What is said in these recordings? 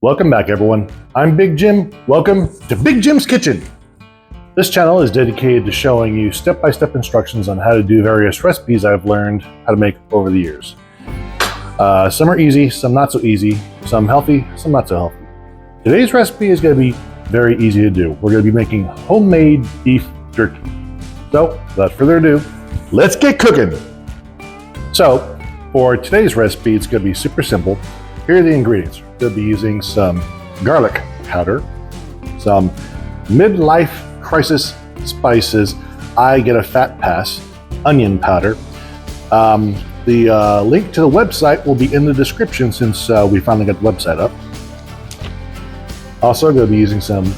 Welcome back, everyone. I'm Big Jim. Welcome to Big Jim's Kitchen. This channel is dedicated to showing you step-by-step instructions on how to do various recipes I've learned how to make over the years. Some are easy, some not so easy, some healthy, some not so healthy. Today's recipe is going to be very easy to do. We're going to be making homemade beef jerky. So, without further ado, let's get cooking. So, for today's recipe, it's going to be super simple. Here are the ingredients. We're going to be using some garlic powder, some midlife crisis spices, I get a fat pass, onion powder. The link to the website will be in the description since we finally got the website up. Also going to be using some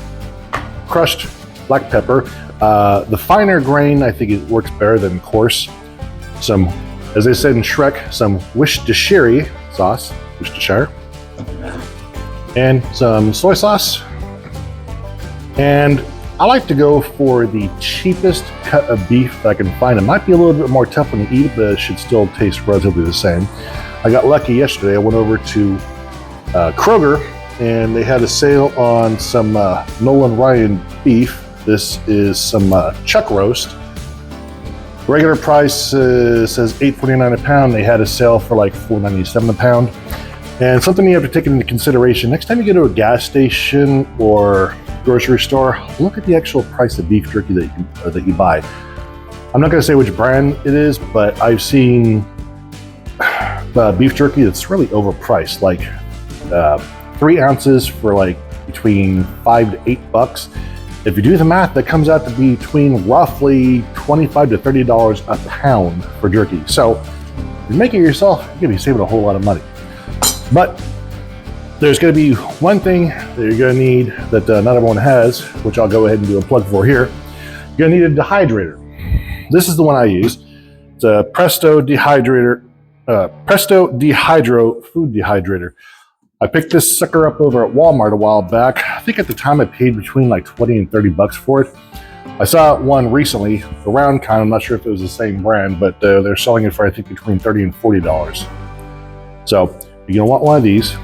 crushed black pepper. The finer grain, I think it works better than coarse. Some, as they said in Shrek, some Worcestershire sauce, Worcestershire, and some soy sauce. And I like to go for the cheapest cut of beef that I can find. It might be a little bit more tough when you eat it, but it should still taste relatively the same. I got lucky yesterday. I went over to Kroger, and they had a sale on some Nolan Ryan beef. This is some chuck roast. Regular price says $8.49 a pound. They had a sale for like $4.97 a pound. And something you have to take into consideration, next time you go to a gas station or grocery store, look at the actual price of beef jerky that you buy. I'm not going to say which brand it is, but I've seen beef jerky that's really overpriced, like 3 ounces for like between $5 to $8. If you do the math, that comes out to be between roughly $25 to $30 a pound for jerky. So if you make it yourself, you're going to be saving a whole lot of money. But there's going to be one thing that you're going to need that not everyone has, which I'll go ahead and do a plug for here. You're going to need a dehydrator. This is the one I use. It's a Presto Dehydro food dehydrator. I picked this sucker up over at Walmart a while back. I think at the time I paid between like $20 and $30 for it. I saw one recently, the round kind. I'm not sure if it was the same brand, but they're selling it for I think between $30 and $40. So you're going to want one of these.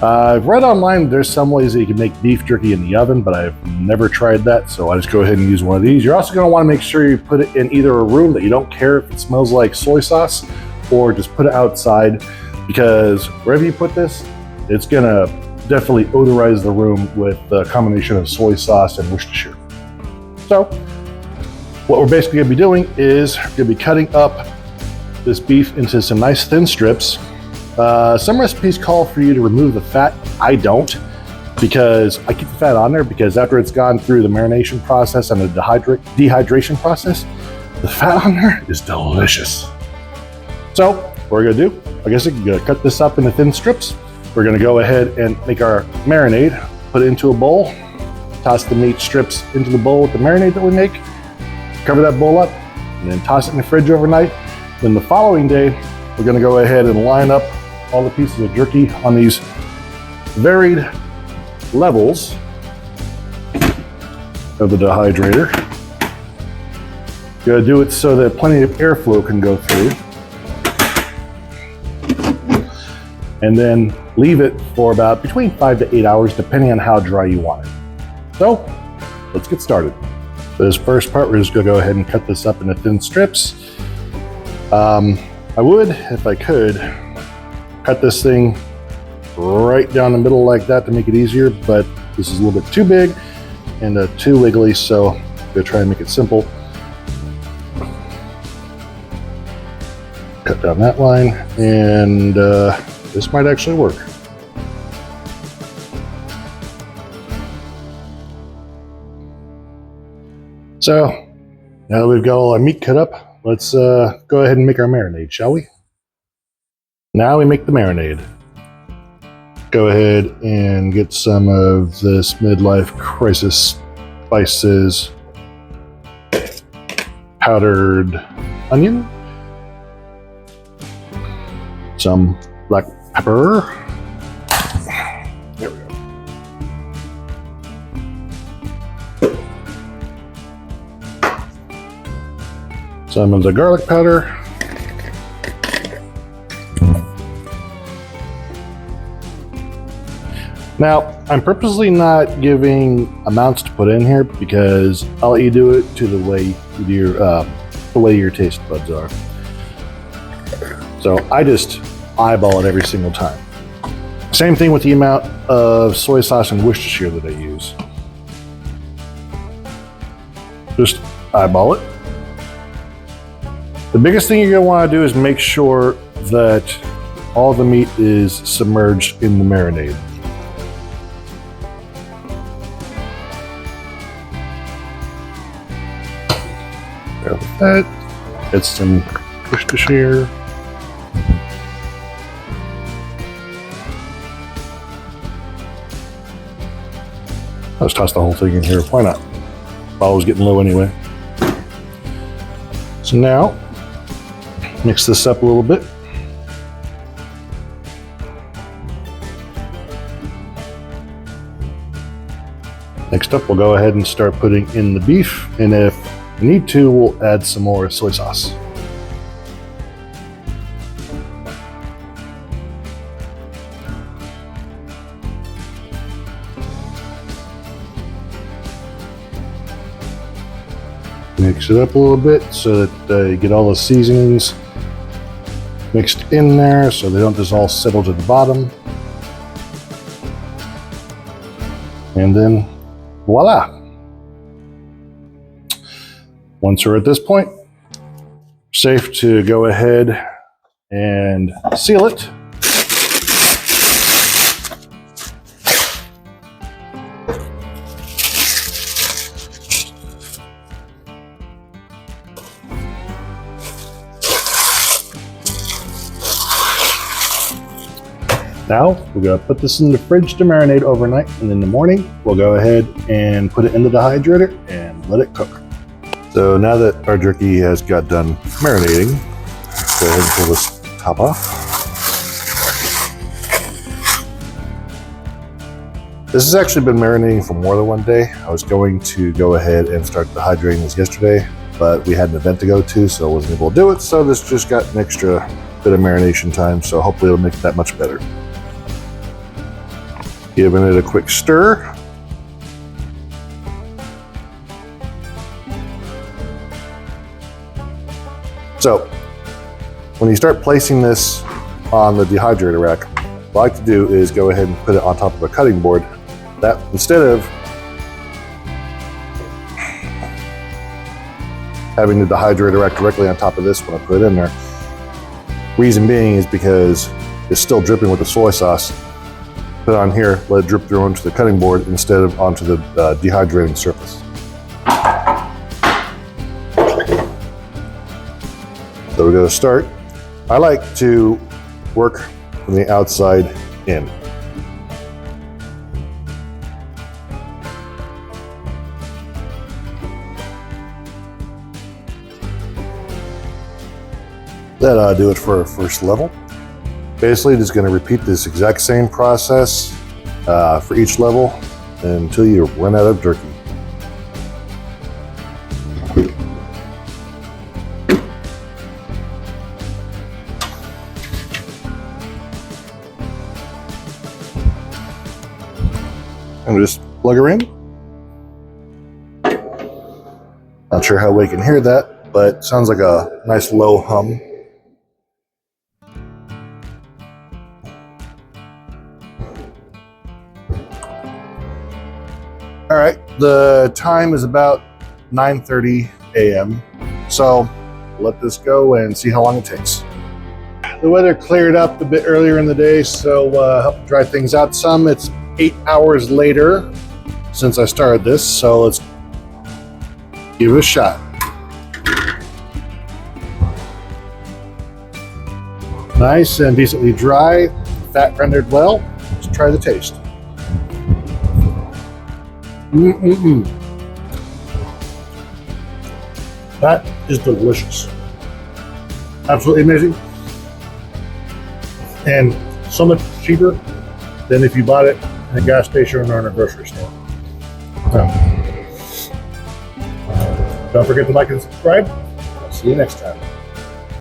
I've read online there's some ways that you can make beef jerky in the oven, but I've never tried that, so I just go ahead and use one of these. You're also going to want to make sure you put it in either a room that you don't care if it smells like soy sauce, or just put it outside, because wherever you put this, it's going to definitely odorize the room with the combination of soy sauce and Worcestershire. So what we're basically going to be doing is we're going to be cutting up this beef into some nice thin strips. Some recipes call for you to remove the fat. I don't, because I keep the fat on there because after it's gone through the marination process and the dehydration process, the fat on there is delicious. So what we're going to do, I guess we're going to cut this up into thin strips. We're going to go ahead and make our marinade, put it into a bowl, toss the meat strips into the bowl with the marinade that we make, cover that bowl up, and then toss it in the fridge overnight. Then the following day, we're going to go ahead and line up all the pieces of jerky on these varied levels of the dehydrator. Going to do it so that plenty of airflow can go through. And then leave it for about between 5 to 8 hours, depending on how dry you want it. So let's get started. For this first part, we're just going to go ahead and cut this up into thin strips. I would, if I could, cut this thing right down the middle like that to make it easier, but this is a little bit too big and too wiggly, so I'm going to try and make it simple. Cut down that line, and this might actually work. So now that we've got all our meat cut up, let's go ahead and make our marinade, shall we? Now we make the marinade. Go ahead and get some of this midlife crisis spices, powdered onion, some black pepper. There we go. Some of the garlic powder. Now, I'm purposely not giving amounts to put in here because I'll let you do it to the way your taste buds are. So I just eyeball it every single time. Same thing with the amount of soy sauce and Worcestershire that I use. Just eyeball it. The biggest thing you're going to want to do is make sure that all the meat is submerged in the marinade. There with that. Get some Worcestershire. I'll just toss the whole thing in here. Why not? Bottle's getting low anyway. So now, mix this up a little bit. Next up, we'll go ahead and start putting in the beef, and if we need to, we'll add some more soy sauce. Mix it up a little bit so that you get all the seasonings mixed in there so they don't just all settle to the bottom. And then voila. Once we're at this point, safe to go ahead and seal it. Now, we're going to put this in the fridge to marinate overnight, and in the morning, we'll go ahead and put it in the dehydrator and let it cook. So now that our jerky has got done marinating, go ahead and pull this top off. This has actually been marinating for more than one day. I was going to go ahead and start dehydrating this yesterday, but we had an event to go to, so I wasn't able to do it. So this just got an extra bit of marination time, so hopefully it'll make it that much better. Giving it a quick stir. So, when you start placing this on the dehydrator rack, what I like to do is go ahead and put it on top of a cutting board. That instead of having the dehydrator rack directly on top of this when I put it in there, reason being is because it's still dripping with the soy sauce. Put it on here, let it drip through onto the cutting board instead of onto the dehydrating surface. So we're going to start. I like to work from the outside in. That ought to do it for our first level. Basically, just going to repeat this exact same process for each level until you run out of jerky. And just plug her in. Not sure how we can hear that, but it sounds like a nice low hum. All right, the time is about 9:30 a.m. So let this go and see how long it takes. The weather cleared up a bit earlier in the day, so help dry things out some. It's 8 hours later since I started this, so let's give it a shot. Nice and decently dry, fat rendered well. Let's try the taste. That is delicious. Absolutely amazing. And so much cheaper than if you bought it in a gas station or in a grocery store. Don't forget to like and subscribe. I'll see you next time.